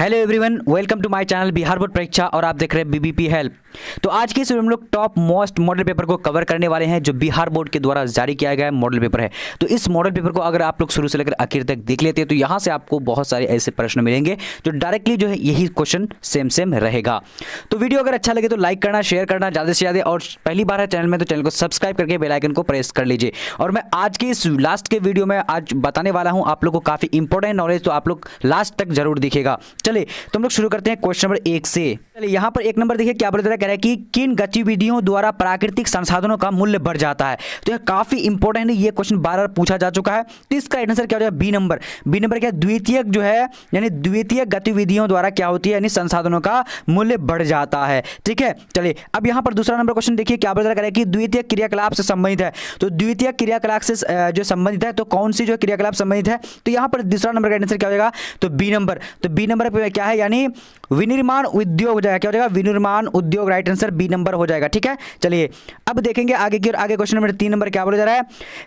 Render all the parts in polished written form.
Hello everyone, welcome to my channel Bihar board परीक्षा और आप देख रहे हैं बीबीपी हेल्प। तो आज की इस वीडियो में हम लोग टॉप मोस्ट मॉडल पेपर को कवर करने वाले हैं जो बिहार बोर्ड के द्वारा जारी किया गया मॉडल पेपर है। तो इस मॉडल पेपर को अगर आप लोग शुरू से लेकर आखिर तक देख लेते हैं तो यहाँ से आपको बहुत सारे ऐसे प्रश्न मिलेंगे जो डायरेक्टली जो है यही क्वेश्चन सेम रहेगा। तो वीडियो अगर अच्छा लगे तो लाइक करना, शेयर करना ज़्यादा से ज़्यादा, और पहली बार है चैनल में तो चैनल को सब्सक्राइब करके बेल आइकन को प्रेस कर लीजिए। और मैं आज के इस लास्ट के वीडियो में आज बताने वाला हूँ आप लोग को काफ़ी इंपॉर्टेंट नॉलेज, तो आप लोग लास्ट तक जरूर दिखेगा। चलिए तो हम लोग शुरू करते हैं क्वेश्चन नंबर 1 से। चलिए यहाँ पर 1 नंबर देखिए क्या बोला कह रहा है कि किन गतिविधियों द्वारा प्राकृतिक संसाधनों का मूल्य बढ़ जाता है। तो यह काफी इंपॉर्टेंट है, ये क्वेश्चन बार-बार पूछा जा चुका है। तो इसका आंसर क्या हो जाएगा? B number. बी नंबर क्या? द्वितीयक जो है यानी द्वितीयक गतिविधियों द्वारा क्या होती है यानी संसाधनों का मूल्य बढ़ जाता है। ठीक है, चलिए अब यहाँ पर दूसरा नंबर क्वेश्चन देखिए क्या बोला कह रहा है कि द्वितीयक क्रियाकलाप से संबंधित है। तो द्वितीयक क्रियाकलाप से जो संबंधित है तो कौन सी जो क्रियाकलाप संबंधित है? तो यहाँ पर दूसरा नंबर का आंसर क्या हो जाएगा? तो बी नंबर। तो बी नंबर पे क्या है यानी विनिर्माण उद्योग हो जाएगा। क्या हो जाएगा? विनिर्माण उद्योग। राइट आंसर बी नंबर हो जाएगा। ठीक है, चलिए अब देखेंगे आगे की ओर। आगे क्वेश्चन नंबर 3 नंबर क्या बोला जा रहा है?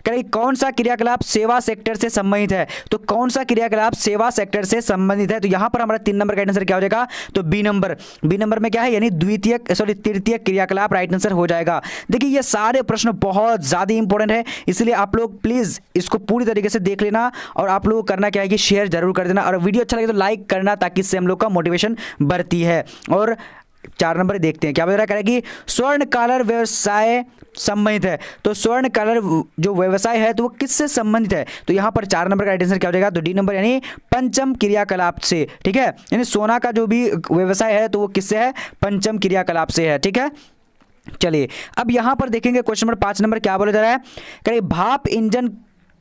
कह कौन सा क्रियाकलाप सेवा सेक्टर से संबंधित है। तो कौन सा क्रियाकलाप सेवा सेक्टर से संबंधित है? तो यहां पर हमारा 3 नंबर का आंसर क्या हो जाएगा? तो बी नंबर। बी नंबर में क्या है यानी तृतीय क्रियाकलाप राइट आंसर हो जाएगा। देखिए ये सारे प्रश्न बहुत ज्यादा इंपॉर्टेंट है, इसलिए आप लोग प्लीज इसको पूरी तरीके से देख लेना और आप लोग करना क्या है कि शेयर जरूर कर देना और वीडियो अच्छा लगे तो लाइक करना ताकि इससे हम लोग का मोटिवेशन बढ़ती है। और 4 नंबर देखते हैं क्या बता रहा है कि स्वर्ण कलर व्यवसाय संबंधित है। तो स्वर्ण कलर जो व्यवसाय है तो वो किससे संबंधित है? तो यहाँ पर 4 नंबर का आंसर क्या हो जाएगा? तो डी नंबर यानी पंचम क्रियाकलाप से। ठीक है, यानी सोना का जो भी व्यवसाय है तो वो किससे है? पंचम क्रियाकलाप से है। ठीक है, चलिए अब यहां पर देखेंगे क्वेश्चन नंबर 5 नंबर क्या बोला जा रहा है? कहीं भाप इंजन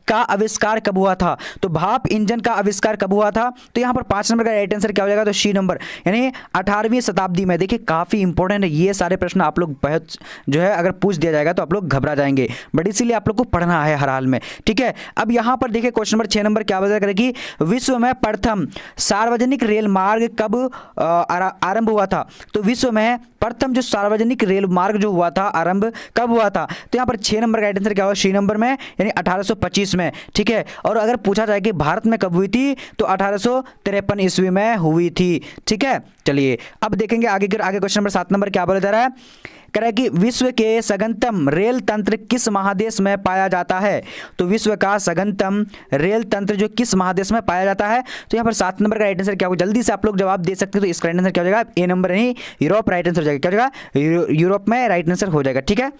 का आविष्कार कब हुआ था। तो भाप इंजन का आविष्कार कब हुआ था? तो यहाँ पर 5 नंबर का राइट आंसर क्या हो जाएगा? तो सी नंबर यानी 18वीं शताब्दी में। देखिए काफ़ी इंपॉर्टेंट है, ये सारे प्रश्न आप लोग बहुत जो है अगर पूछ दिया जाएगा तो आप लोग घबरा जाएंगे, बट इसीलिए आप लोग को पढ़ना है हर हाल में। ठीक है, अब यहाँ पर देखिए क्वेश्चन नंबर 6 नंबर क्या बता करेगी? विश्व में प्रथम सार्वजनिक रेल मार्ग कब आरंभ हुआ था। तो विश्व में प्रथम जो सार्वजनिक रेल मार्ग जो हुआ था आरंभ कब हुआ था? तो यहाँ पर 6 नंबर का आंसर क्या होगा? सी नंबर में यानी 1825 में। ठीक है, और अगर पूछा जाए कि भारत में कब हुई थी तो 1853 ईस्वी में हुई थी। ठीक है, चलिए अब देखेंगे आगे क्वेश्चन नंबर 7 नंबर क्या बोला जा रहा है? कह रहा है कि विश्व के सघनतम रेल तंत्र किस महादेश में पाया जाता है। तो विश्व का सघनतम रेल तंत्र जो किस महादेश में पाया जाता है? तो यहाँ पर 7 नंबर का राइट आंसर क्या होगा? जल्दी से आप लोग जवाब दे सकते हो। तो इसका राइट आंसर क्या हो जाएगा? ए नंबर यानी यूरोप राइट आंसर हो जाएगा। क्या हो जाएगा? यूरोप में राइट आंसर हो जाएगा। ठीक है,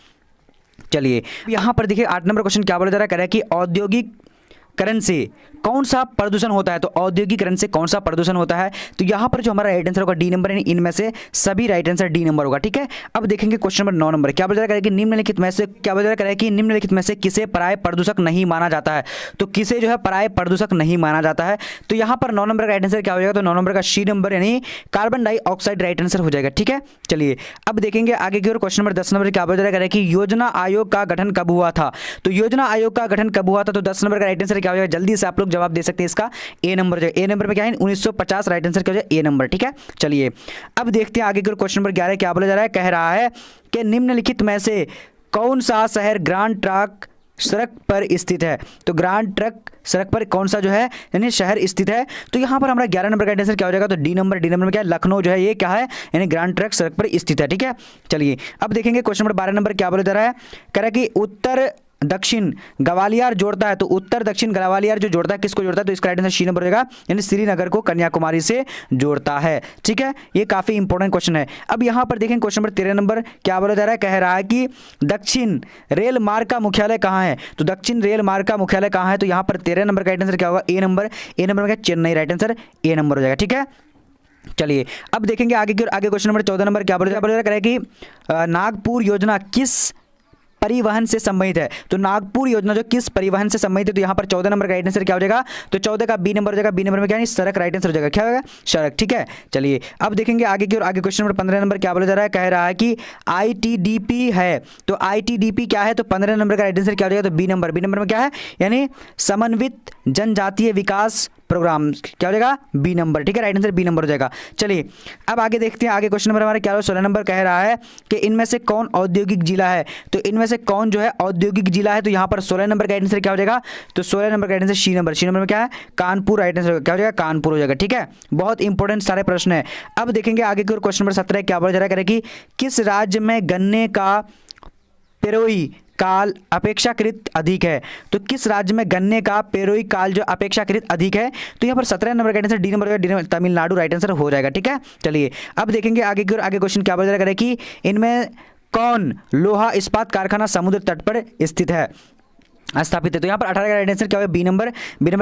चलिए यहाँ पर देखिए 8 नंबर क्वेश्चन क्या बोला जा रहा है? कह रहा है कि औद्योगिकरण से कौन सा प्रदूषण होता है। तो औद्योगिकरण से कौन सा प्रदूषण होता है? तो यहाँ पर जो हमारा राइट आंसर होगा डी नंबर यानी इनमें से सभी राइट आंसर डी नंबर होगा। ठीक है, अब देखेंगे क्वेश्चन नंबर 9 नंबर क्या बोला जा रहा है कि निम्नलिखित में से क्या बोला जा रहा है कि निम्नलिखित में से किसे पराय प्रदूषक नहीं माना जाता है। तो किसे जो है पराय प्रदूषक नहीं माना जाता है? तो यहाँ पर 9 नंबर का राइट आंसर क्या हो जाएगा? तो 9 नंबर का सी नंबर यानी कार्बन डाइऑक्साइड राइट आंसर हो जाएगा। ठीक है, चलिए अब देखेंगे आगे की ओर। क्वेश्चन नंबर 10 नंबर क्या बोला जा रहा है कि योजना आयोग का गठन कब हुआ था। तो योजना आयोग का गठन कब हुआ था? तो 10 नंबर का राइट आंसर क्या हो जाएगा? जल्दी से आप लोग जवाब दे सकते हैं। इसका ए नंबर जो ए नंबर में क्या है? 1950 राइट आंसर क्या हो जाएगा? ए नंबर। ठीक है, चलिए अब देखते हैं आगे की ओर। क्वेश्चन नंबर 11 क्या बोला जा रहा है? कह रहा है कि निम्नलिखित में से कौन सा शहर ग्रांड ट्रंक सड़क पर स्थित है। तो ग्रांड ट्रंक सड़क पर कौन सा जो है यानी शहर स्थित है? तो यहाँ पर हमारा 11 नंबर का आंसर क्या हो जाएगा? तो डी नंबर। डी नंबर में क्या है? लखनऊ जो है ये क्या है यानी ग्रांड ट्रंक सड़क पर स्थित है। ठीक है, चलिए अब देखेंगे क्वेश्चन नंबर 12 नंबर क्या बोला जा रहा है? कह रहा है कि उत्तर दक्षिण ग्वालियर जोड़ता है। तो उत्तर दक्षिण ग्वालियर जो जोड़ता है किसको जोड़ता है? तो इसका राइट आंसर सी नंबर हो जाएगा यानी श्रीनगर को कन्याकुमारी से जोड़ता है। ठीक है, ये काफी इंपॉर्टेंट क्वेश्चन है। अब यहां पर देखें क्वेश्चन नंबर 13 नंबर क्या बोला जा रहा है? कह रहा है कि दक्षिण रेल मार्ग का मुख्यालय कहां है। तो दक्षिण रेल मार्ग का मुख्यालय कहां है? तो यहां पर 13 नंबर का राइट आंसर क्या होगा? ए नंबर। ए नंबर में क्या? Chennai right answer A number हो जाएगा। ठीक है, चलिए अब देखेंगे आगे क्वेश्चन नंबर 14 नंबर क्या बोला जा रहा है कि नागपुर योजना किस परिवहन से संबंधित है। तो नागपुर योजना जो किस परिवहन से संबंधित है? तो यहाँ पर 14 नंबर का राइट आंसर क्या हो जाएगा? तो 14 का बी नंबर हो जाएगा। बी नंबर में क्या है? सड़क राइट आंसर हो जाएगा। क्या होगा? सड़क। ठीक है, चलिए अब देखेंगे आगे की ओर। आगे क्वेश्चन नंबर 15 नंबर क्या बोला जा रहा है? कह रहा है कि ITDP है। तो ITDP क्या है? तो 15 नंबर का राइट आंसर क्या हो जाएगा? तो बी नंबर। बी नंबर में क्या है यानी समन्वित जनजातीय विकास प्रोग्राम। क्या हो जाएगा? B number. ठीक है, राइट आंसर बी नंबर हो जाएगा। चलिए अब आगे देखते हैं आगे क्वेश्चन नंबर हमारे क्या 16 नंबर कह रहा है कि इनमें से कौन औद्योगिक जिला है। तो इनमें से से कौन जो है औद्योगिक जिला है? तो यहाँ पर 16 नंबर का आंसर क्या हो जाएगा? तो 16 नंबर का आंसर सी नंबर में क्या है? कानपुर राइट आंसर क्या हो जाएगा? कानपुर हो जाएगा। ठीक है, बहुत इंपॉर्टेंट सारे प्रश्न है। अब देखेंगे आगे की ओर क्वेश्चन नंबर 17 क्या बोला जा रहा है कि किस राज्य में गन्ने का पेरोई काल अपेक्षाकृत अधिक है? तो किस राज्य में गन्ने का पेरोई काल जो अपेक्षाकृत अधिक है? तो यहाँ पर 17 नंबर का answer D number Tamil Nadu right answer हो जाएगा। ठीक है, चलिए अब देखेंगे आगे की ओर। आगे क्वेश्चन क्या बोला जा रहा है कि इनमें कौन लोहा इस्पात कारखाना समुद्र तट पर स्थित है, स्थापित है? तो यहाँ पर 18 का राइट आंसर क्या होगा? बी नंबर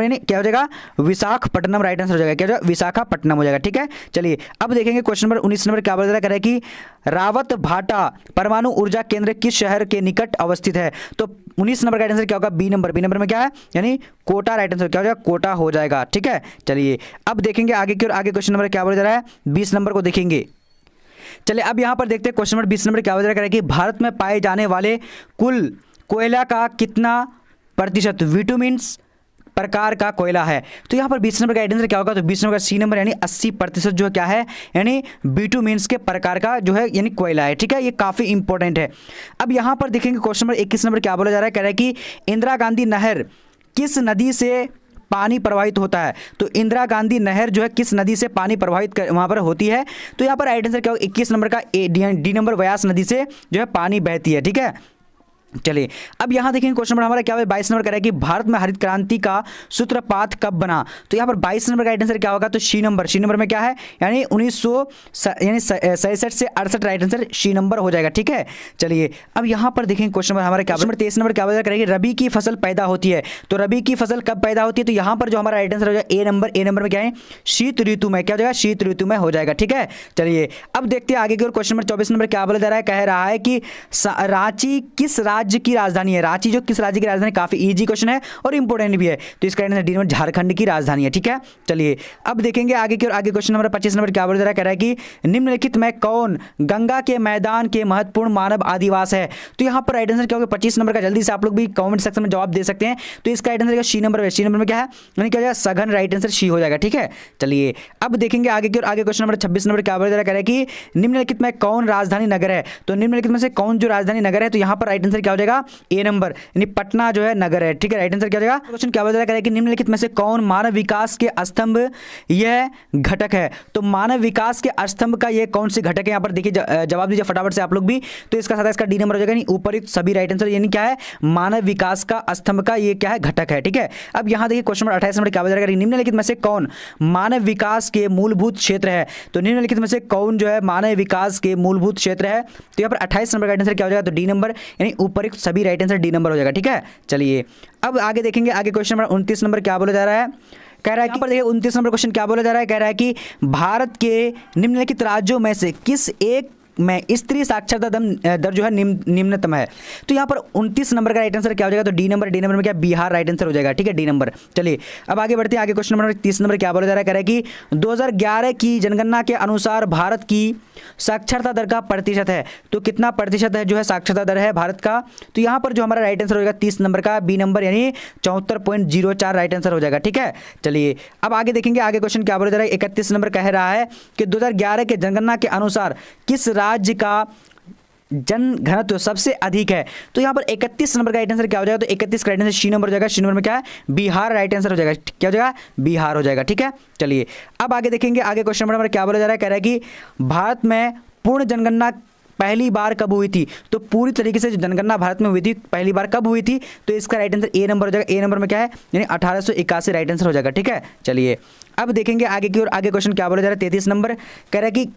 यानी क्या हो जाएगा? विशाखापट्टनम राइट आंसर हो जाएगा। क्या हो जाएगा? विशाखापट्टनम हो जाएगा। ठीक है, चलिए अब देखेंगे क्वेश्चन नंबर 19 नंबर क्या बोला जा रहा है कि रावत भाटा परमाणु ऊर्जा केंद्र किस शहर के निकट अवस्थित है? तो 19 नंबर का आंसर क्या होगा? बी नंबर में क्या है? यानी कोटा राइट आंसर क्या हो जाएगा? कोटा हो जाएगा। ठीक है, चलिए अब देखेंगे आगे की ओर। आगे क्वेश्चन नंबर क्या बोला जा रहा है? 20 नंबर को देखेंगे। चलिए अब यहाँ पर देखते हैं क्वेश्चन नंबर 20 नंबर क्या बोला जा रहा है कि भारत में पाए जाने वाले कुल कोयला का कितना प्रतिशत विटामिन्स प्रकार का कोयला है? तो यहाँ पर 20 नंबर का आंसर क्या होगा? तो 20 नंबर का सी नंबर यानी 80% जो है क्या है? यानी बिटुमिन्स के प्रकार का जो है यानी कोयला है। ठीक है, ये काफ़ी इंपॉर्टेंट है। अब यहाँ पर देखेंगे क्वेश्चन नंबर 21 नंबर क्या बोला जा रहा है? कह रहा है कि इंदिरा गांधी नहर किस नदी से पानी प्रवाहित होता है? तो इंदिरा गांधी नहर जो है किस नदी से पानी प्रवाहित वहाँ पर होती है? तो यहाँ पर राइट आंसर क्या होगा? 21 नंबर का डी नंबर व्यास नदी से जो है पानी बहती है। ठीक है, चलिए अब यहाँ देखेंगे क्वेश्चन नंबर हमारा क्या है? 22 नंबर कह रहा है कि भारत में हरित क्रांति का सूत्रपात कब बना? तो यहाँ पर 22 नंबर का आंसर क्या होगा? तो सी नंबर में क्या है? यानी 1967 से 68 राइट आंसर सी नंबर हो जाएगा। ठीक है, चलिए अब यहाँ पर देखेंगे क्वेश्चन नंबर हमारा क्या नंबर 23 नंबर क्या बोला करेंगे? रबी की फसल पैदा होती है। तो रबी की फसल कब पैदा होती है? तो यहाँ पर जो हमारा राइट आंसर हो जाएगा ए नंबर में क्या है? शीत ऋतु में। क्या हो जाएगा? शीत ऋतु में हो जाएगा। ठीक है, चलिए अब देखते हैं आगे की ओर। क्वेश्चन नंबर 24 नंबर क्या बोला जा रहा है? कह रहा है कि रांची किस राज्य की राजधानी है? रांची जो किस राज्य की राजधानी? काफी इजी क्वेश्चन है और इंपोर्टेंट भी है। तो इसका आंसर डी नंबर झारखंड की राजधानी है। ठीक है, चलिए अब देखेंगे आगे की ओर। आगे क्वेश्चन नंबर 25 नंबर क्या बोला जा रहा है? कह रहा है कि निम्नलिखित में कौन गंगा के मैदान के महत्वपूर्ण मानव आदिवास है? तो यहाँ पर राइट आंसर क्या होगा? 25 नंबर का जल्दी से आप लोग भी कमेंट सेक्शन में जवाब दे सकते हैं। तो इसका राइट आंसर सी नंबर में क्या है? यानी क्या हो जाएगा? सघन राइट आंसर सी हो जाएगा। ठीक है, चलिए अब देखेंगे आगे की ओर। आगे क्वेश्चन नंबर 26 नंबर क्या बोला जा रहा है? कह रहा है कि निम्नलिखित में कौन राजधानी नगर है? तो निम्नलिखित में से कौन जो राजधानी नगर है? तो यहाँ पर राइट आंसर क्या हो जाएगा? ए नंबर यानी पटना जो है नगर है। ठीक है, राइट आंसर क्या हो जाएगा? क्वेश्चन क्या बोला जा रहा है कि निम्नलिखित में से कौन मानव विकास के स्तंभ यह घटक है? तो मानव विकास के स्तंभ का ये कौन से घटक है? यहाँ पर देखिए जवाब दीजिए फटाफट से आप लोग भी। तो इसका साथ इसका डी नंबर हो जाएगा। यानी ऊपर सभी राइट आंसर यानी क्या है? मानव विकास का स्तंभ का ये क्या है? घटक है। ठीक है, अब यहाँ देखिए क्वेश्चन नंबर 28 नंबर क्या बोला जा रहा है? निम्नलिखित में से कौन मानव विकास के मूलभूत क्षेत्र है? तो निम्नलिखित में से कौन जो है मानव विकास के मूलभूत क्षेत्र है? तो यहाँ पर 28 नंबर का आंसर क्या हो जाएगा? तो डी नंबर यानी ऊपर सभी राइट आंसर डी नंबर हो जाएगा। ठीक है, चलिए अब आगे देखेंगे। आगे क्वेश्चन नंबर 29 नंबर क्या बोला जा रहा है? कह रहा है कि पर देखिए 29 नंबर क्वेश्चन क्या बोला जा रहा है? कह रहा है कि भारत के निम्नलिखित राज्यों में से किस एक में स्त्री साक्षरता दर जो है निम्नतम है? तो यहाँ पर 29 नंबर का राइट आंसर क्या हो जाएगा? तो डी नंबर में क्या? बिहार राइट आंसर हो जाएगा। ठीक है, डी नंबर। चलिए अब आगे बढ़ते हैं। आगे क्वेश्चन नंबर 30 नंबर क्या बोला जा रहा है? कह रहा है कि 2011 की जनगणना के अनुसार भारत की साक्षरता दर का प्रतिशत है। तो कितना प्रतिशत है जो है साक्षरता दर है भारत का? तो यहाँ पर जो हमारा राइट आंसर हो जाएगा 30 नंबर का बी नंबर यानी 74.04 राइट आंसर हो जाएगा। ठीक है, चलिए अब आगे देखेंगे। आगे क्वेश्चन क्या बोला जा रहा है? 31 नंबर कह रहा है कि 2011 के जनगणना के अनुसार किस राज्य का जन घनत्व सबसे अधिक है? तो यहाँ पर 31 नंबर का राइट आंसर क्या हो जाएगा? तो 31 का राइट आंसर सी नंबर हो जाएगा। सी नंबर में क्या है? बिहार राइट आंसर हो जाएगा। क्या हो जाएगा? बिहार हो जाएगा। ठीक है, चलिए अब आगे देखेंगे। आगे क्वेश्चन नंबर क्या बोला जा रहा है? कह रहा है कि भारत में पूर्ण जनगणना पहली बार कब हुई थी? तो पूरी तरीके से जो जनगणना भारत में हुई थी पहली बार कब हुई थी? तो इसका राइट आंसर ए नंबर हो जाएगा। ए नंबर में क्या है? यानी 1881 राइट आंसर हो जाएगा। ठीक है, चलिए अब देखेंगे आगे की ओर। आगे क्वेश्चन क्या बोला जा रहा है? 33 नंबर कह रहा है कि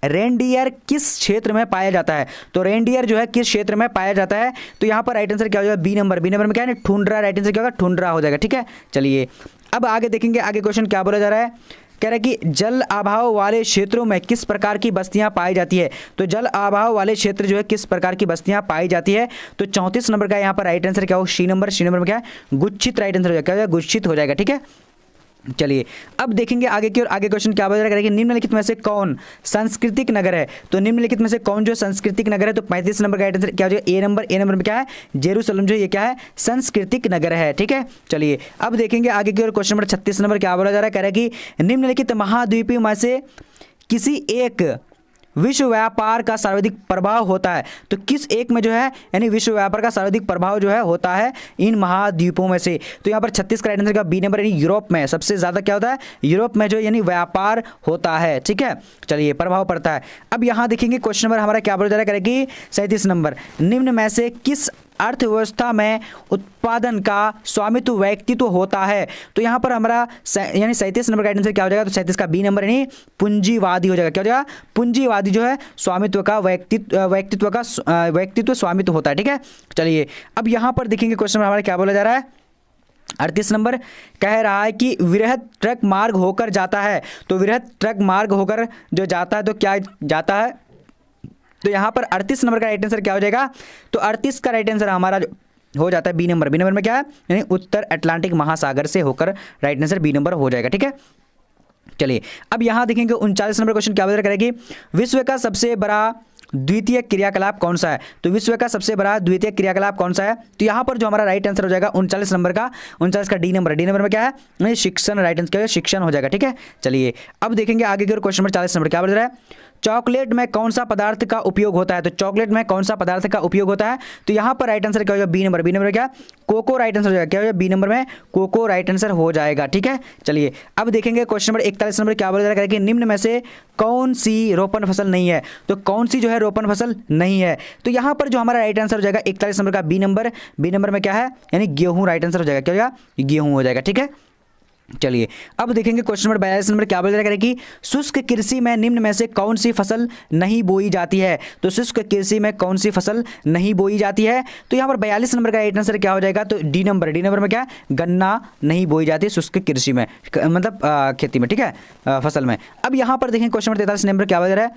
रेनडियर किस क्षेत्र में पाया जाता है? तो रेनडियर जो है किस क्षेत्र में पाया जाता है? तो यहाँ पर राइट आंसर क्या हो जाएगा? बी नंबर में क्या है? ठुंड्रा राइट आंसर क्या होगा? ठुंड्रा हो जाएगा। ठीक है, चलिए अब आगे देखेंगे। आगे क्वेश्चन क्या बोला जा रहा है? कह रहा है कि जल अभाव वाले क्षेत्रों में किस प्रकार की बस्तियां पाई जाती है? तो जल अभाव वाले क्षेत्र जो है किस प्रकार की बस्तियां पाई जाती है? तो 34 नंबर का यहाँ पर राइट आंसर क्या हो? सी नंबर में क्या है? गुच्छित राइट आंसर हो जाएगा। क्या हो जाएगा? गुच्छित हो जाएगा। ठीक है, चलिए अब देखेंगे आगे की ओर। आगे क्वेश्चन क्या बोला जा रहा है कि निम्नलिखित में से कौन सांस्कृतिक नगर है? तो निम्नलिखित में से कौन जो सांस्कृतिक नगर है? तो 35 नंबर का आंसर क्या हो जाएगा? ए नंबर में क्या है? जेरूसलम जो ये क्या है? सांस्कृतिक नगर है। ठीक है, चलिए अब देखेंगे आगे की ओर। क्वेश्चन नंबर 36 नंबर क्या बोला जा रहा है? कह रहा है कि निम्नलिखित महाद्वीपों में से किसी एक विश्व व्यापार का सर्वाधिक प्रभाव होता है? तो किस एक में जो है यानी विश्व व्यापार का सर्वाधिक प्रभाव जो है होता है इन महाद्वीपों में से? तो यहाँ पर 36 का राइट आंसर का बी नंबर, यानी यूरोप में सबसे ज़्यादा क्या होता है? यूरोप में जो यानी व्यापार होता है। ठीक है, चलिए प्रभाव पड़ता है। अब यहाँ देखेंगे क्वेश्चन नंबर हमारा क्या बोला जा रहा है, करेगी 37 नंबर, निम्न में से किस अर्थव्यवस्था में उत्पादन का स्वामित्व व्यक्तित्व होता है? तो यहाँ पर हमारा यानी 37 नंबर का आंसर क्या हो जाएगा? तो 37 का बी नंबर यानी पूंजीवादी हो जाएगा। क्या हो जाएगा? पूंजीवादी जो है स्वामित्व का व्यक्तित्व स्वामित्व होता है। ठीक है, चलिए अब यहाँ पर देखेंगे क्वेश्चन में हमारा क्या बोला जा रहा है। 38 नंबर कह रहा है कि वृहद ट्रक मार्ग होकर जाता है। तो वृहद ट्रक मार्ग होकर जो जाता है तो क्या जाता है? तो यहाँ पर 38 नंबर का राइट आंसर क्या हो जाएगा? तो 38 का राइट आंसर हमारा हो जाता है बी नंबर। बी नंबर में क्या है? यानी उत्तर अटलांटिक महासागर से होकर राइट आंसर बी नंबर हो जाएगा। ठीक है, चलिए अब यहाँ देखेंगे 39 नंबर क्वेश्चन क्या बता करेगी, विश्व का सबसे बड़ा द्वितीय क्रियाकलाप कौन सा है? तो विश्व का सबसे बड़ा द्वितीय क्रियाकलाप कौन सा है? तो यहाँ पर जो हमारा राइट आंसर हो जाएगा 39 नंबर का, 39 का डी नंबर। डी नंबर में क्या है? नहीं, शिक्षण। राइट आंसर क्या है? शिक्षण हो जाएगा। ठीक है, चलिए अब देखेंगे आगे की ओर क्वेश्चन नंबर 40 नंबर क्या बोल रहा है, चॉकलेट में कौन सा पदार्थ का उपयोग होता है? तो चॉकलेट में कौन सा पदार्थ का उपयोग होता है? तो यहाँ पर राइट आंसर क्या हो जाएगा? B number. बी नंबर क्या? कोको राइट आंसर हो जाएगा। क्या हो जाएगा? बी नंबर में कोको राइट आंसर हो जाएगा। ठीक है, चलिए अब देखेंगे क्वेश्चन नंबर 41 नंबर क्या बोला जा रहा है कि निम्न में से कौन सी रोपण फसल नहीं है? तो कौन सी जो है रोपण फसल नहीं है? तो यहाँ पर जो हमारा राइट आंसर हो जाएगा 41 नंबर का बी नंबर। बी नंबर में क्या है? यानी गेहूं राइट आंसर हो जाएगा। क्या हो जाएगा? गेहूं हो जाएगा। ठीक है, चलिए अब देखेंगे क्वेश्चन नंबर 42 नंबर क्या बोला जा रहा है कि शुष्क कृषि में निम्न में से कौन सी फसल नहीं बोई जाती है? तो शुष्क कृषि में कौन सी फसल नहीं बोई जाती है? तो यहाँ पर 42 नंबर का राइट आंसर क्या हो जाएगा? तो डी नंबर। डी नंबर में क्या? गन्ना नहीं बोई जाती है शुष्क कृषि में, मतलब खेती में। ठीक है, फसल में। अब यहाँ पर देखें क्वेश्चन नंबर 43 नंबर क्या बोला जा रहा है,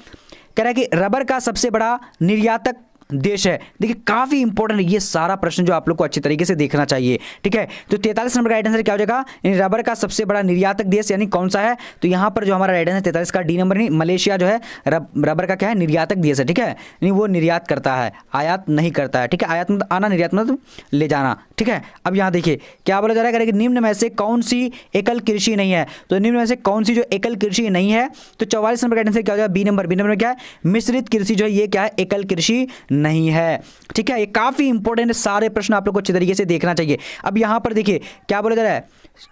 कह रहा है कि रबर का सबसे बड़ा निर्यातक देश है। देखिए काफी इंपॉर्टेंट है ये सारा प्रश्न जो आप लोग को अच्छी तरीके से देखना चाहिए। ठीक है, तो 43 नंबर का राइट आंसर क्या हो जाएगा? यानी रबर का सबसे बड़ा निर्यातक देश यानी कौन सा है? तो यहाँ पर जो हमारा राइट आंसर 43 का डी नंबर, नहीं, मलेशिया जो है रबर का क्या है? निर्यातक देश है। ठीक है, यानी वो निर्यात करता है, आयात नहीं करता है। ठीक है, आयात मतलब आना, निर्यात मतलब ले जाना। ठीक है, अब यहाँ देखिए क्या बोला जा रहा है कि निम्न में से कौन सी एकल कृषि नहीं है? तो निम्न में से कौन सी जो एकल कृषि नहीं है? तो 44 नंबर का आंसर क्या हो जाएगा? B number. बी नंबर में क्या है? मिश्रित कृषि जो है ये क्या है? एकल कृषि नहीं है। ठीक है, ये काफी इंपॉर्टेंट है, सारे प्रश्न आप लोग को अच्छी तरीके से देखना चाहिए। अब यहां पर देखिए क्या बोला जा रहा है,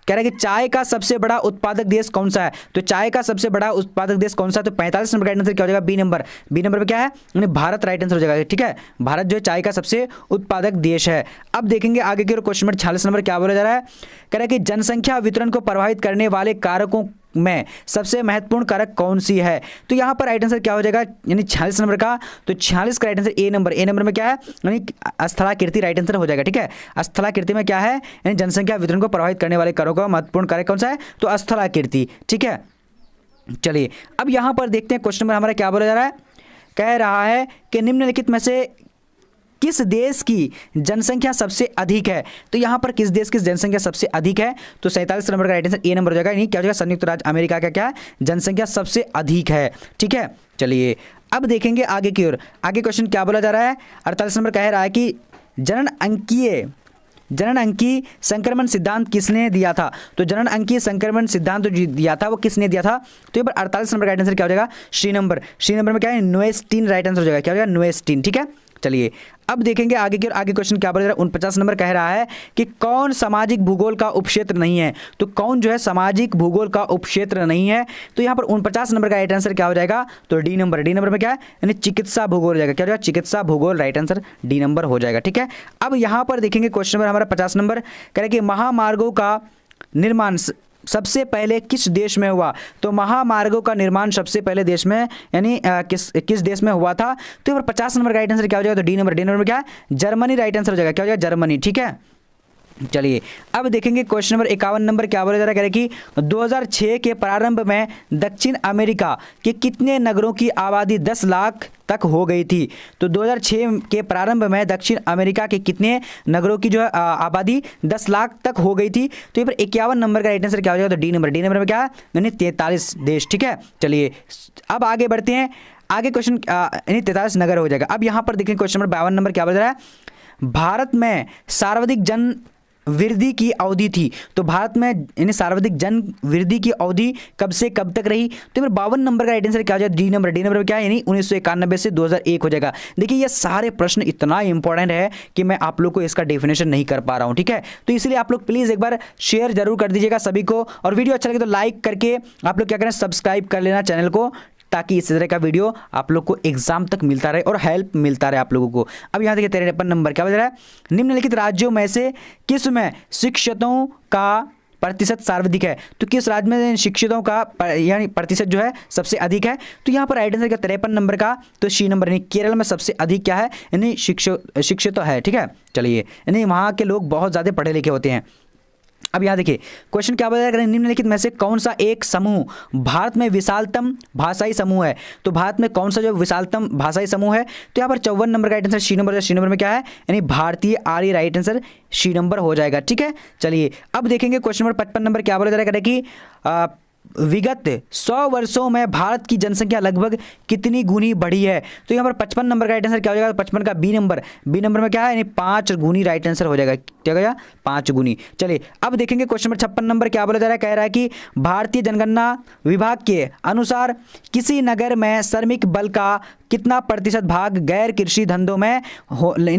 कह रहा है कि चाय का सबसे बड़ा उत्पादक देश कौन सा है? तो चाय का सबसे बड़ा उत्पादक देश कौन सा है? तो 45 नंबर का आंसर क्या हो जाएगा? B number. बी नंबर में क्या है? यानी भारत राइट आंसर हो जाएगा। ठीक है, भारत जो है चाय का सबसे उत्पादक देश है। अब देखेंगे आगे के क्वेश्चन नंबर 46 नंबर क्या बोला जा रहा है, कह रहा है कि जनसंख्या वितरण को प्रभावित करने वाले कारकों में सबसे महत्वपूर्ण कारक कौन सी है? तो यहाँ पर राइट आंसर क्या हो जाएगा? यानी 46 नंबर का, तो 46 का right answer A number. A number में क्या है? यानी स्थलाकृति राइट आंसर हो जाएगा। ठीक है, स्थलाकृति में क्या है? यानी जनसंख्या वितरण को प्रभावित करने वाले कारकों का महत्वपूर्ण कारक कौन सा है? तो स्थलाकृति। ठीक है, चलिए अब यहाँ पर देखते हैं क्वेश्चन नंबर हमारा क्या बोला जा रहा है, कह रहा है कि निम्नलिखित में से किस देश की जनसंख्या सबसे अधिक है? तो यहाँ पर किस देश की जनसंख्या सबसे अधिक है? तो 47 नंबर का राइट आंसर ए नंबर हो जाएगा। यानी क्या हो जाएगा? संयुक्त राज्य अमेरिका का क्या है? जनसंख्या सबसे अधिक है। ठीक है, चलिए अब देखेंगे आगे की ओर। आगे क्वेश्चन क्या बोला जा रहा है? 48 नंबर कह रहा है कि जनन अंकीय संक्रमण सिद्धांत किसने दिया था? तो जनन अंकीय संक्रमण सिद्धांत जो दिया था वो किसने दिया था? तो ये पर 48 नंबर का राइट आंसर क्या हो जाएगा? सी नंबर। सी नंबर में क्या है? नोएस्टीन राइट आंसर हो जाएगा। क्या हो जाएगा? नोएस्टीन। ठीक है, चलिए अब देखेंगे आगे की ओर। आगे क्वेश्चन क्या बोल रहा है? 49 नंबर कह रहा है कि कौन सामाजिक भूगोल का उपक्षेत्र नहीं है? तो कौन जो है सामाजिक भूगोल का उपक्षेत्र नहीं है? तो यहाँ पर 49 नंबर का राइट आंसर क्या हो जाएगा? तो डी नंबर। डी नंबर में क्या है? यानी चिकित्सा भूगोल हो जाएगा। क्या हो जाएगा? चिकित्सा भूगोल राइट आंसर डी नंबर हो जाएगा। ठीक है, अब यहाँ पर देखेंगे क्वेश्चन नंबर हमारा 50 नंबर कह रहा है कि महामार्गों का निर्माण सबसे पहले किस देश में हुआ? तो महामार्गों का निर्माण सबसे पहले देश में यानी किस देश में हुआ था? तो यहाँ पर 50 नंबर का राइट आंसर क्या हो जाएगा? तो डी नंबर। डी नंबर में क्या है? जर्मनी राइट आंसर हो जाएगा। क्या हो जाएगा? जर्मनी। ठीक है, चलिए अब देखेंगे क्वेश्चन नंबर 51 नंबर क्या बोला जा रहा है कि 2006 के प्रारंभ में दक्षिण अमेरिका के कितने नगरों की आबादी 10 लाख तक हो गई थी? तो 2006 के प्रारंभ में दक्षिण अमेरिका के कितने नगरों की जो है आबादी 10 लाख तक हो गई थी? तो यहाँ पर 51 नंबर का राइट आंसर क्या हो जाएगा? तो डी नंबर। डी नंबर में क्या है? यानी 43 देश। ठीक है, चलिए अब आगे बढ़ते हैं। आगे क्वेश्चन यानी 43 नगर हो जाएगा। अब यहाँ पर देखें क्वेश्चन नंबर 52 नंबर क्या बोल रहा है, भारत में सर्वाधिक वृद्धि की अवधि थी? तो भारत में यानी सर्वाधिक जन वृद्धि की अवधि कब से कब तक रही? तो फिर 52 नंबर का राइट आंसर क्या हो जाएगा? D number. डी नंबर में क्या है? यानी 1991 से 2001 हो जाएगा। देखिए ये सारे प्रश्न इतना इंपॉर्टेंट है कि मैं आप लोग को इसका डेफिनेशन नहीं कर पा रहा हूं, ठीक है? तो इसलिए आप लोग प्लीज एक बार शेयर जरूर कर दीजिएगा सभी को, और वीडियो अच्छा लगे तो लाइक करके आप लोग क्या करें, सब्सक्राइब कर लेना चैनल को, ताकि इस तरह का वीडियो आप लोग को एग्जाम तक मिलता रहे और हेल्प मिलता रहे आप लोगों को। अब यहाँ देखिए 53 नंबर क्या बता रहा है? निम्नलिखित राज्यों में से किस में शिक्षितों का प्रतिशत सर्वाधिक है? तो किस राज्य में शिक्षितों का यानी प्रतिशत जो है सबसे अधिक है? तो यहाँ पर राइट आंसर क्या 53 नंबर का? तो सी नंबर, यानी केरल में सबसे अधिक क्या है, यानी शिक्षित है, ठीक है? चलिए, यानी वहाँ के लोग बहुत ज़्यादा पढ़े लिखे होते हैं। अब यहाँ देखिए क्वेश्चन क्या बताया, निम्नलिखित में से कौन सा एक समूह भारत में विशालतम भाषाई समूह है? तो भारत में कौन सा जो विशालतम भाषाई समूह है? तो यहाँ पर 54 नंबर का right answer C number. C number में क्या है, यानी भारतीय आर्य, राइट आंसर सी नंबर हो जाएगा, ठीक है? चलिए अब देखेंगे क्वेश्चन नंबर 55 नंबर क्या बोला जा रहा है कि विगत 100 वर्षों में भारत की जनसंख्या लगभग कितनी गुनी बढ़ी है? तो यहाँ पर 55 नंबर का राइट आंसर क्या हो जाएगा? 55 का बी नंबर। बी नंबर में क्या है, यानी 5 गुनी राइट आंसर हो जाएगा, क्या हो 5 गुनी। चलिए अब देखेंगे क्वेश्चन नंबर 56 नंबर क्या बोला जा रहा है, कह रहा है कि भारतीय जनगणना विभाग के अनुसार किसी नगर में श्रमिक बल का कितना प्रतिशत भाग गैर कृषि धंधों में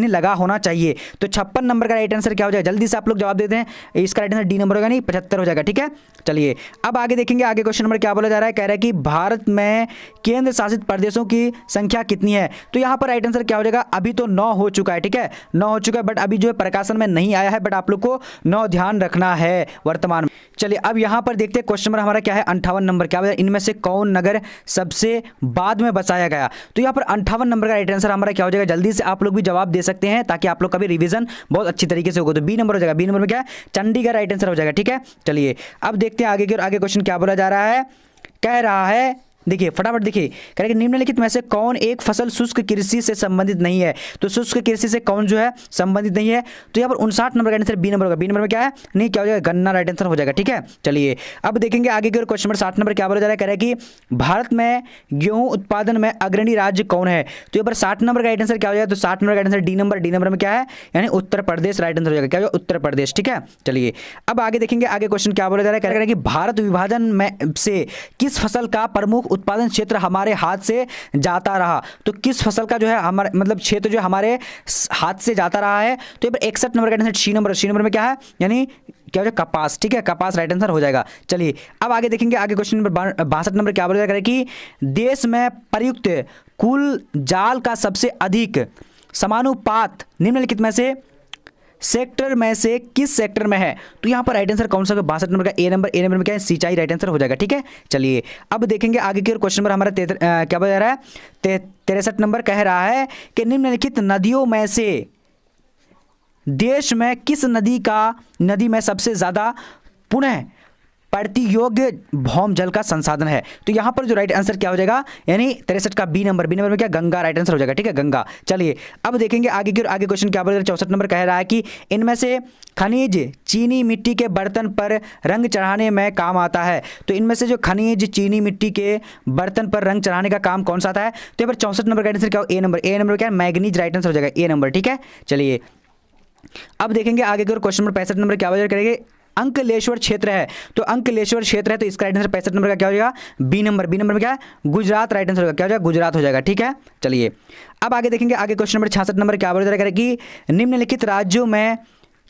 लगा होना चाहिए? तो 56 नंबर का राइट आंसर क्या हो जाएगा? जल्दी से आप लोग जवाब देते हैं, इसका राइट आंसर डी नंबर होगा, नहीं 75 हो जाएगा, ठीक है? चलिए अब आगे देखेंगे, आगे क्वेश्चन नंबर क्या बोला जा रहा है, कह रहा है कि भारत में केंद्र शासित प्रदेशों की संख्या कितनी है? तो यहाँ पर राइट आंसर क्या हो जाएगा? अभी तो 9 हो चुका है, ठीक है? 9 हो चुका है, बट अभी जो है प्रकाशन में नहीं आया है, बट आप लोग को 9 ध्यान रखना है वर्तमान में। चलिए अब यहाँ पर देखते हैं क्वेश्चन नंबर हमारा क्या है 58 नंबर क्या है, इनमें से कौन नगर सबसे बाद में बसाया गया? तो यहाँ पर 58 नंबर का राइट आंसर हमारा क्या हो जाएगा? जल्दी से आप लोग भी जवाब दे सकते हैं ताकि आप लोग का भी रिवीजन बहुत अच्छी तरीके से होगा। तो बी नंबर हो जाएगा। बी नंबर में क्या है? चंडीगढ़ राइट आंसर हो जाएगा, ठीक है? चलिए अब देखते हैं आगे की, और आगे क्वेश्चन क्या बोला जा रहा है, कह रहा है देखिए फटाफट देखिए, कह रहे कि निम्नलिखित में से कौन एक फसल शुष्क कृषि से संबंधित नहीं है? तो शुष्क कृषि से कौन जो है संबंधित नहीं है? तो यहाँ पर 59 नंबर का आंसर बी नंबर होगा। बी नंबर में क्या है? नहीं क्या हो जाएगा? गन्ना राइट आंसर हो जाएगा, ठीक है? चलिए अब देखेंगे आगे की ओर, क्वेश्चन नंबर 60 नंबर क्या बोला जा रहा है, कह रहा है कि भारत में गेहूं उत्पादन में अग्रणी राज्य कौन है? तो यहाँ पर 60 नंबर का राइट आंसर क्या हो जाएगा? तो 60 नंबर का answer D number. D number में क्या है? यानी उत्तर प्रदेश राइट आंसर हो जाएगा, क्या हो जाएगा? उत्तर प्रदेश, ठीक है? चलिए अब आगे देखेंगे, आगे क्वेश्चन क्या बोला जा रहा है, कह रहा है कि भारत विभाजन में से किस फसल का प्रमुख उत्पादन क्षेत्र हमारे हाथ से जाता रहा? तो किस फसल का जो है हमारे मतलब क्षेत्र जो हमारे हाथ से जाता रहा है? तो ये 61 नंबर का answer C number. C number में क्या है? यानी क्या हो जाएगा? कपास, ठीक है? कपास राइट आंसर हो जाएगा। चलिए अब आगे देखेंगे, आगे क्वेश्चन नंबर 62 नंबर क्या बोला जा रहा है कि देश में प्रयुक्त कुल जाल का सबसे अधिक समानुपात निम्नलिखित में से सेक्टर में से किस सेक्टर में है? तो यहाँ पर राइट आंसर कौन सा? 62 नंबर का ए नंबर। ए नंबर में क्या है? सिंचाई राइट आंसर हो जाएगा, ठीक है? चलिए अब देखेंगे आगे की ओर, क्वेश्चन नंबर हमारा क्या बता रहा है 63 नंबर, कह रहा है कि निम्नलिखित नदियों में से देश में किस नदी में सबसे ज्यादा पुनः प्रति योग्य भौम जल का संसाधन है? तो यहाँ पर जो राइट आंसर क्या हो जाएगा? यानी 63 का बी नंबर। बी नंबर में क्या? गंगा राइट आंसर हो जाएगा, ठीक है? गंगा। चलिए अब देखेंगे आगे की, आगे क्वेश्चन क्या बोल रहा है 64 नंबर, कह रहा है कि इनमें से खनिज चीनी मिट्टी के बर्तन पर रंग चढ़ाने में काम आता है? तो इनमें से जो खनिज चीनी मिट्टी के बर्तन पर रंग चढ़ाने का काम कौन सा आता है? तो यहाँ पर 64 नंबर का आंसर क्या हो? ए नंबर। ए नंबर क्या है? मैग्नीज राइट आंसर हो जाएगा, ए नंबर, ठीक है? चलिए अब देखेंगे आगे की, क्वेश्चन नंबर 65 नंबर क्या बोल करेंगे, अंकलेश्वर क्षेत्र है। तो अंकलेश्वर क्षेत्र है, तो इसका राइट आंसर 65 नंबर का क्या हो जाएगा? B number. बी नंबर में क्या है? गुजरात राइट आंसर होगा, क्या हो जाएगा? गुजरात हो जाएगा, ठीक है? चलिए अब आगे देखेंगे, आगे क्वेश्चन नंबर 66 नंबर क्या बोल रहा है कि निम्नलिखित राज्यों में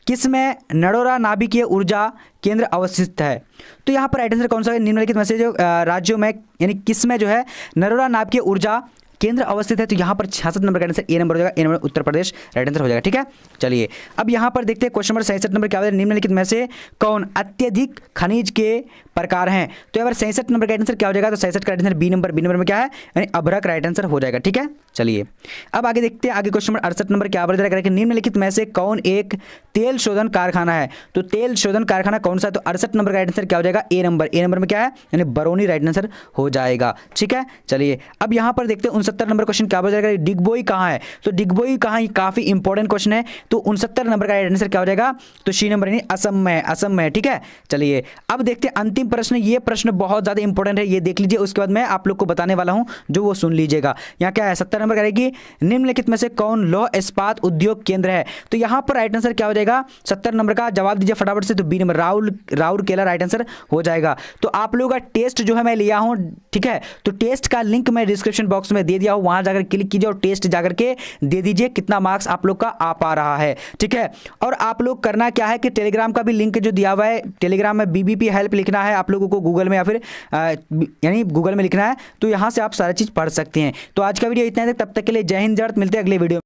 किसमें नरोरा नाभिकीय ऊर्जा केंद्र अवस्थित है? तो यहाँ पर राइट आंसर कौन सा है? निम्नलिखित में से जो राज्यों में यानी किसमें जो है नरोरा नाभिकीय ऊर्जा केंद्र अवस्थित है? तो यहाँ पर 66 नंबर का आंसर ए नंबर हो जाएगा। ए number Uttar Pradesh right answer हो जाएगा, ठीक है? चलिए अब यहाँ पर देखते हैं क्वेश्चन नंबर 67 नंबर क्या है, निम्नलिखित में से कौन अत्यधिक खनिज के प्रकार हैं? तो यहाँ पर 67 नंबर का आंसर क्या हो जाएगा? तो 67 का answer B number. B number में क्या है? यानी अभ्रक राइट आंसर हो जाएगा, ठीक है? चलिए अब आगे देखते हैं, आगे क्वेश्चन नंबर 68 नंबर क्या बोल रहा है कि निम्नलिखित में से कौन एक तेल शोधन कारखाना है? तो तेल शोधन कारखाना कौन सा है? तो 68 नंबर का आंसर क्या हो जाएगा? ए नंबर। ए नंबर में क्या है? यानी बरौनी राइट आंसर हो जाएगा, ठीक है? चलिए अब यहाँ पर देखते हैं 69 69 नंबर क्वेश्चन क्या हो जाएगा, डिगबोई कहाँ है, तो डिगबोई कहाँ, ये काफी इंपॉर्टेंट क्वेश्चन है। तो 69 नंबर का आंसर क्या हो जाएगा, तो सी नंबर यानी असम में, असम में। ठीक है, चलिए अब देखते हैं अंतिम प्रश्न। ये प्रश्न बहुत ज्यादा इंपॉर्टेंट है, ये देख लीजिए, उसके बाद मैं आप लोग को बताने वाला हूं जो वो सुन लीजिएगा। यहाँ क्या है, 70 नंबर करेगी, निम्नलिखित में से कौन लौह इस्पात उद्योग केंद्र है। तो यहाँ पर राइट आंसर क्या हो जाएगा, 70 नंबर का जवाब दीजिए फटाफट से। तो B number Rourkela right answer हो जाएगा। तो आप लोगों का टेस्ट जो है मैं लिया हूं, ठीक है, तो टेस्ट का लिंक मैं डिस्क्रिप्शन बॉक्स में दे दिया हूं, वहां जाकर क्लिक कीजिए और टेस्ट जाकर के दे दीजिए, कितना मार्क्स आप लोग का आ पा रहा है। ठीक है, और आप लोग करना क्या है कि टेलीग्राम का भी लिंक जो दिया हुआ है, टेलीग्राम में बीबीपी हेल्प लिखना है आप लोगों को गूगल में, या फिर यानी गूगल में लिखना है, तो यहां से आप सारी चीज पढ़ सकते हैं। तो आज का वीडियो इतना है, तब तक के लिए जय हिंद, जय भारत, मिलते हैं अगले वीडियो।